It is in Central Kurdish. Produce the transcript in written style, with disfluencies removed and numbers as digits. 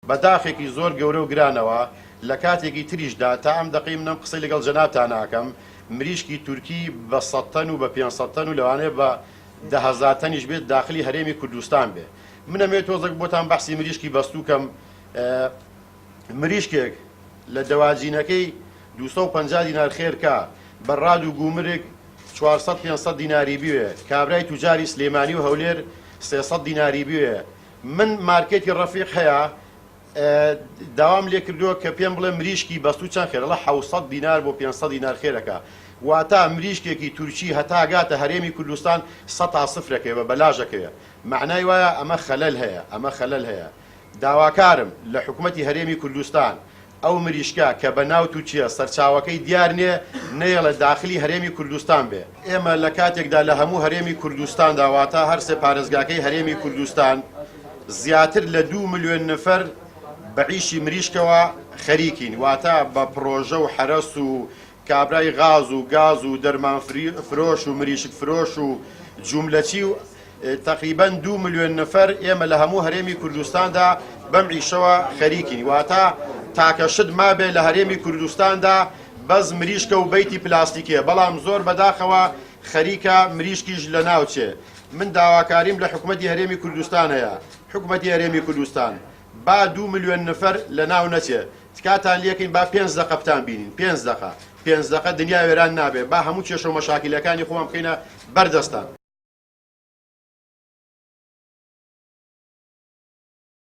بەداخێکی زۆر گەورە و گرانەوە لە کاتێکی تریشدا تا ئەم دەقی منم قسەی لەگەڵ جەنابتان ناکەم مریشکی تورکی بە 100 تەن و بە 500 تەن و لەوانەیە بە 10,000 تەنیش بێت داخلی هەرێمی کوردستان بێ. منەمێت تۆزێک بۆتان بەحسی مریشکی بەستووکەم. مریشکێک لە دەواجینەکەی 250 دینار خێرکە بەڕاد و گومرێک 400-500 دیناری بوێ، کابرای توجاری سلێمانی و هەولێر 300 دیناری بوێ. من مارکێتی ڕەفیق هەیە داوام لێ کردووە کە پێم بڵێ مریشکی بەستوو چەند خێرە لە 700 دینار بۆ 500 دینار خێرەکە، واتە مریشکێکی تورکی هەتا گاتە هەرێمی کوردستان 100-0 بە بەلاژەکەوێ. معنای وایە ئەمە خەلەل هەیە، ئەمە خەلەل هەیە. داواکارم لە حکوومەتی هەرێمی کوردستان ئەو مریشکە کە بە ناو تووچیە سەرچاوەکەی دیار نییە نەیەڵە داخلی هەرێمی کوردستان بێ. ئێمە لە کاتێکدا لە هەموو هەرێمی کوردستان داواتە هەرسێ پارێزگاکەی هەرێمی کوردستان زیاتر لە 2 ملیۆن نەفەر بەعیشی مریشکەوە خەریکین، واتە بە پرۆژە و حرەس و کابرای غاز و گاز و دەرمان فرۆش و مریشک فرۆش و جوملەچی و تقریبا 2 ملیۆن نەفەر ئێمە لە هەموو هەرێمی کوردستاندا بەم عیشەوە خەریکین، واتە تاکە شت مابێ لە هەرێمی کوردستاندا بەس مریشکە و بەیتی پلاستیکێ، بەڵام زۆر بەداخەوە خەریکە مریشکیش لە ناوچێ. من داواکاریم لە حکوومەتی هەرێمی کوردستان هەیە، حکوومەتی هەرێمی کوردستان با 2 ملیۆن نەفەر لە ناو نەچێ، تکاتان لێکین با 5 دقە بتان بینین، 5 دقە دنیا وێران نابێ، با هەموو کێشە و مەشاکیلەکانی خۆمان بکەینە بەردەستان.